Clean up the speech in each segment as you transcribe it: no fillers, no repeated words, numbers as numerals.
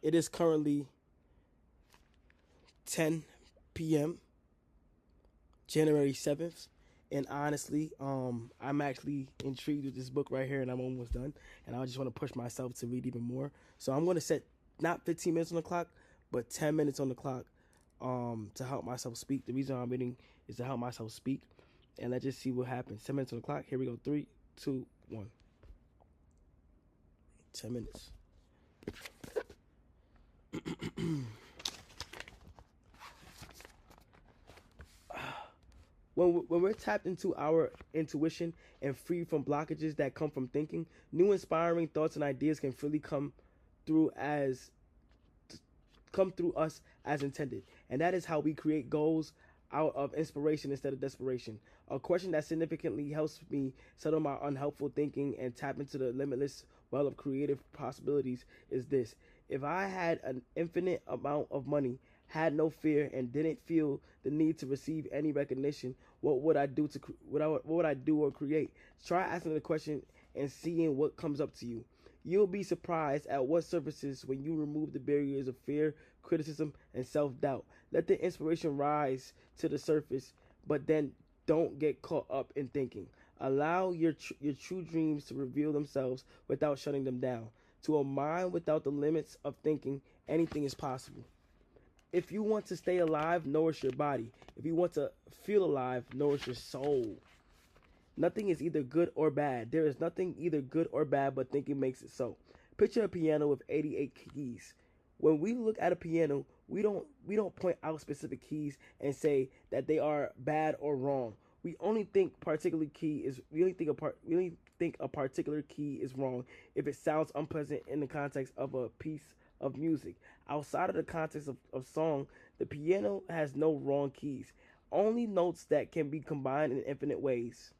It is currently 10 p.m. January 7th. And honestly, I'm actually intrigued with this book right here, and I'm almost done. And I just want to push myself to read even more. So I'm going to set not 15 minutes on the clock, but 10 minutes on the clock, to help myself speak. The reason I'm reading is to help myself speak. And let's just see what happens. 10 minutes on the clock. Here we go. 3, 2, 1. 10 minutes. When we're tapped into our intuition and free from blockages that come from thinking, new inspiring thoughts and ideas can freely come through us as intended. And that is how we create goals out of inspiration instead of desperation. A question that significantly helps me settle my unhelpful thinking and tap into the limitless well of creative possibilities is this: if I had an infinite amount of money, had no fear, and didn't feel the need to receive any recognition, what would I do what would I do or create? Try asking the question and seeing what comes up to you. You'll be surprised at what surfaces when you remove the barriers of fear, criticism, and self-doubt. Let the inspiration rise to the surface, but then don't get caught up in thinking. Allow your true dreams to reveal themselves without shutting them down. To a mind without the limits of thinking, anything is possible. If you want to stay alive, nourish your body. If you want to feel alive, nourish your soul. Nothing is either good or bad. There is nothing either good or bad, but thinking makes it so. Picture a piano with 88 keys. When we look at a piano, we don't point out specific keys and say that they are bad or wrong. We only think a particular key is wrong if it sounds unpleasant in the context of a piece of music. Outside of the context of song, the piano has no wrong keys, only notes that can be combined in infinite ways.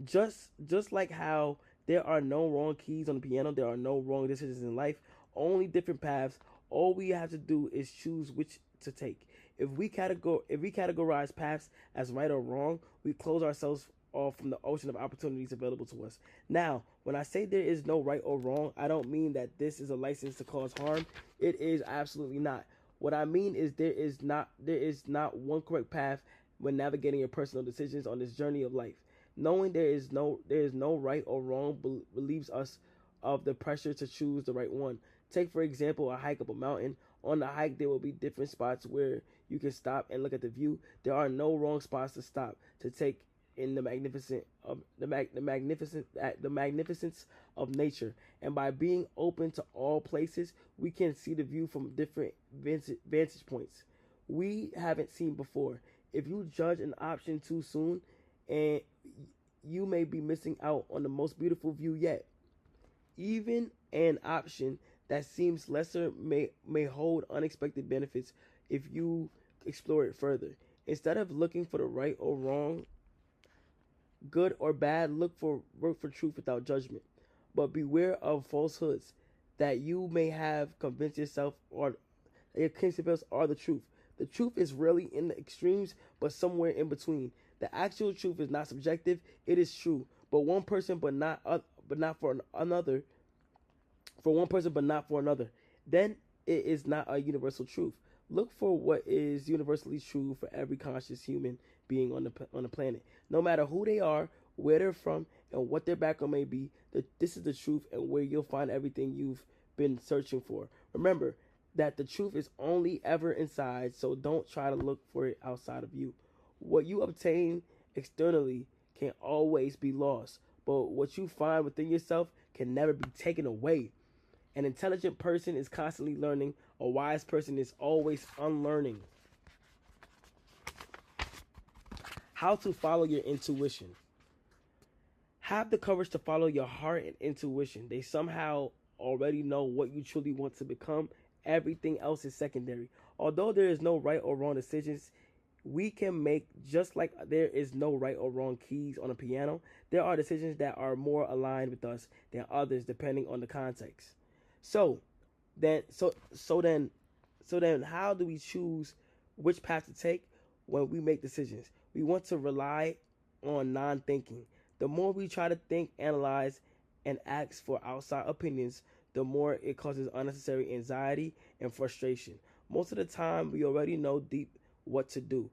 Just like how there are no wrong keys on the piano, there are no wrong decisions in life, only different paths. All we have to do is choose which to take. If we categorize paths as right or wrong, we close ourselves off from the ocean of opportunities available to us. Now, when I say there is no right or wrong, I don't mean that this is a license to cause harm. It is absolutely not. What I mean is there is not one correct path when navigating your personal decisions on this journey of life. Knowing there is no right or wrong relieves us of the pressure to choose the right one. Take for example a hike up a mountain. On the hike there will be different spots where you can stop and look at the view. There are no wrong spots to stop to take in the magnificence of nature. And by being open to all places, we can see the view from different vantage points we haven't seen before. If you judge an option too soon, and you may be missing out on the most beautiful view yet. Even an option that seems lesser may hold unexpected benefits if you explore it further. Instead of looking for the right or wrong, good or bad, work for truth without judgment. But beware of falsehoods that you may have convinced yourself or your principles are the truth. The truth is really in the extremes, but somewhere in between. The actual truth is not subjective; it is true. But one person, but not for another. For one person, but not for another. Then it is not a universal truth. Look for what is universally true for every conscious human being on the planet, no matter who they are, where they're from, and what their background may be. This is the truth, and where you'll find everything you've been searching for. Remember that the truth is only ever inside, so don't try to look for it outside of you. What you obtain externally can always be lost, but what you find within yourself can never be taken away. An intelligent person is constantly learning. A wise person is always unlearning. How to follow your intuition. Have the courage to follow your heart and intuition. They somehow already know what you truly want to become. Everything else is secondary. Although there is no right or wrong decisions we can make, just like there is no right or wrong keys on a piano, there are decisions that are more aligned with us than others depending on the context. So then so so then how do we choose which path to take when we make decisions? We want to rely on non-thinking. The more we try to think, analyze, and ask for outside opinions, the more it causes unnecessary anxiety and frustration. Most of the time, we already know deep what to do.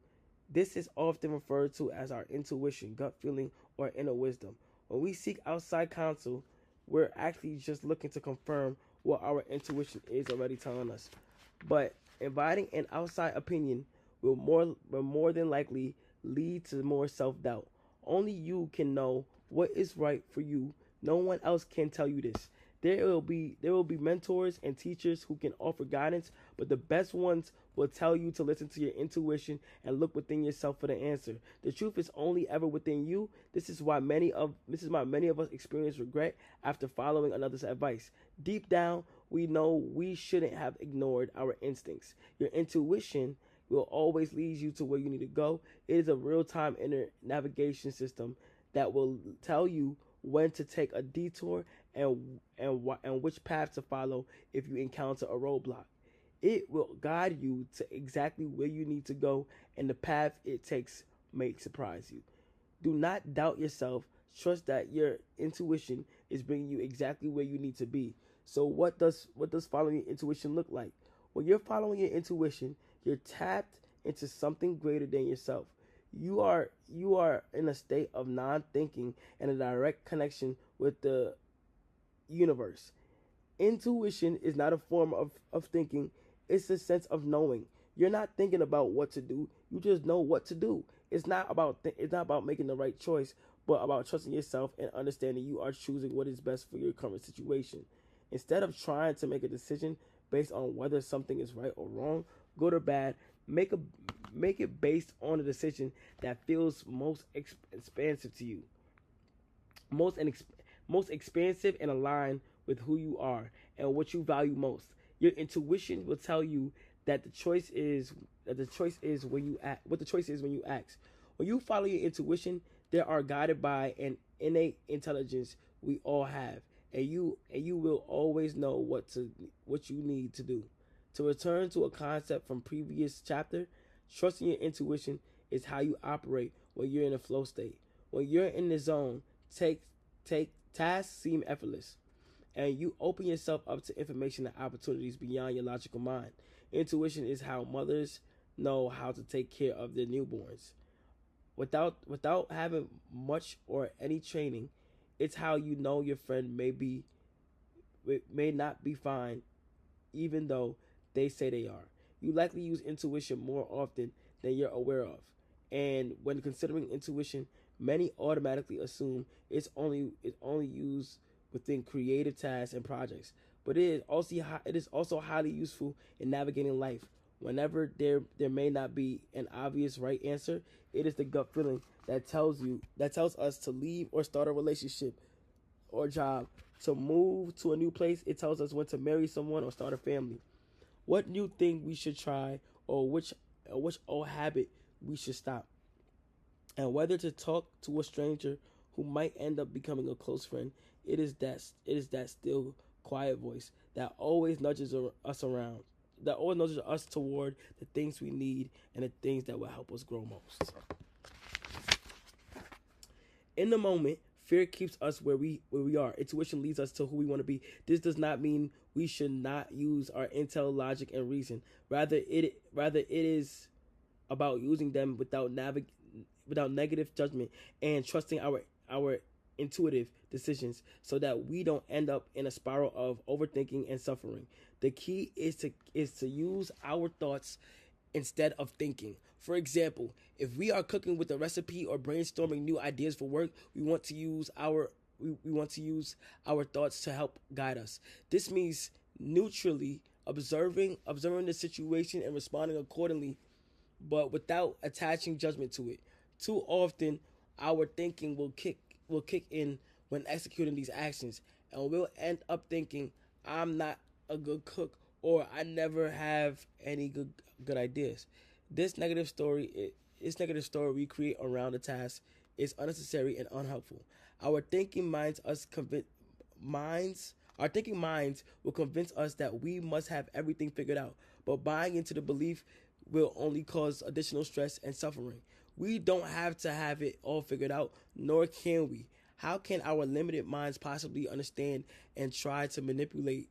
This is often referred to as our intuition, gut feeling, or inner wisdom. When we seek outside counsel, we're actually just looking to confirm what our intuition is already telling us. But inviting an outside opinion will more than likely lead to more self doubt. Only you can know what is right for you. No one else can tell you this. There will be mentors and teachers who can offer guidance, but the best ones will tell you to listen to your intuition and look within yourself for the answer. The truth is only ever within you. This is why many of us experience regret after following another's advice. Deep down, we know we shouldn't have ignored our instincts. Your intuition will always lead you to where you need to go. It is a real-time inner navigation system that will tell you when to take a detour and which path to follow if you encounter a roadblock. It will guide you to exactly where you need to go, and the path it takes may surprise you. Do not doubt yourself. Trust that your intuition is bringing you exactly where you need to be. So what does following your intuition look like? When you're following your intuition, you're tapped into something greater than yourself. You are in a state of non-thinking and a direct connection with the universe. Intuition is not a form of thinking, it's a sense of knowing. You're not thinking about what to do, you just know what to do. It's not about making the right choice, but about trusting yourself and understanding you are choosing what is best for your current situation. Instead of trying to make a decision based on whether something is right or wrong, good or bad, make a make it based on a decision that feels most expansive to you, most and most expansive and aligned with who you are and what you value most. Your intuition will tell you that the choice is when you act. What the choice is when you act. When you follow your intuition, they are guided by an innate intelligence we all have, and you will always know what you need to do. To return to a concept from previous chapter, trusting your intuition is how you operate when you're in a flow state. When you're in the zone, take take tasks seem effortless, and you open yourself up to information and opportunities beyond your logical mind. Intuition is how mothers know how to take care of their newborns. Without having much or any training, it's how you know your friend may not be fine even though they say they are. You likely use intuition more often than you're aware of. And when considering intuition, many automatically assume it's only used within creative tasks and projects. But it is also highly useful in navigating life. Whenever there may not be an obvious right answer, it is the gut feeling that tells us to leave or start a relationship or job, to move to a new place. It tells us when to marry someone or start a family, what new thing we should try, or which old habit we should stop, and whether to talk to a stranger who might end up becoming a close friend. It is that still quiet voice that always nudges us around, that always nudges us toward the things we need and the things that will help us grow most. In the moment, fear keeps us where we are. Intuition leads us to who we want to be. This does not mean we should not use our intel, logic, and reason. Rather it is about using them without negative judgment and trusting our intuitive decisions so that we don't end up in a spiral of overthinking and suffering. The key is to use our thoughts instead of thinking. For example, if we are cooking with a recipe or brainstorming new ideas for work, we want to use our thoughts to help guide us. This means neutrally observing the situation and responding accordingly, but without attaching judgment to it. Too often, our thinking will kick in when executing these actions, and we'll end up thinking, "I'm not a good cook," or "I never have any good ideas." This negative story we create around the task is unnecessary and unhelpful. Our thinking minds will convince us that we must have everything figured out, but buying into the belief will only cause additional stress and suffering. We don't have to have it all figured out, nor can we. How can our limited minds possibly understand and try to manipulate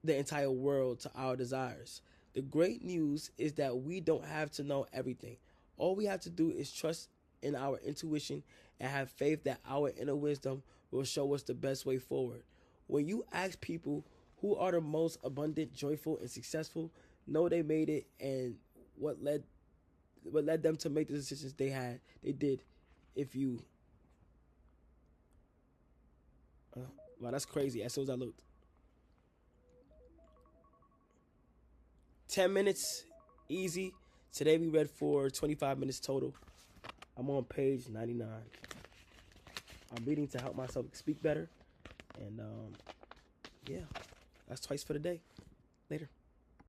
the entire world to our desires? The great news is that we don't have to know everything. All we have to do is trust in our intuition and have faith that our inner wisdom will show us the best way forward. When you ask people who are the most abundant, joyful, and successful, know they made it and what led them to make the decisions they did. If you wow, that's crazy. As soon as I looked, 10 minutes, easy. Today we read for 25 minutes total. I'm on page 99. I'm reading to help myself speak better. And yeah, that's twice for the day. Later.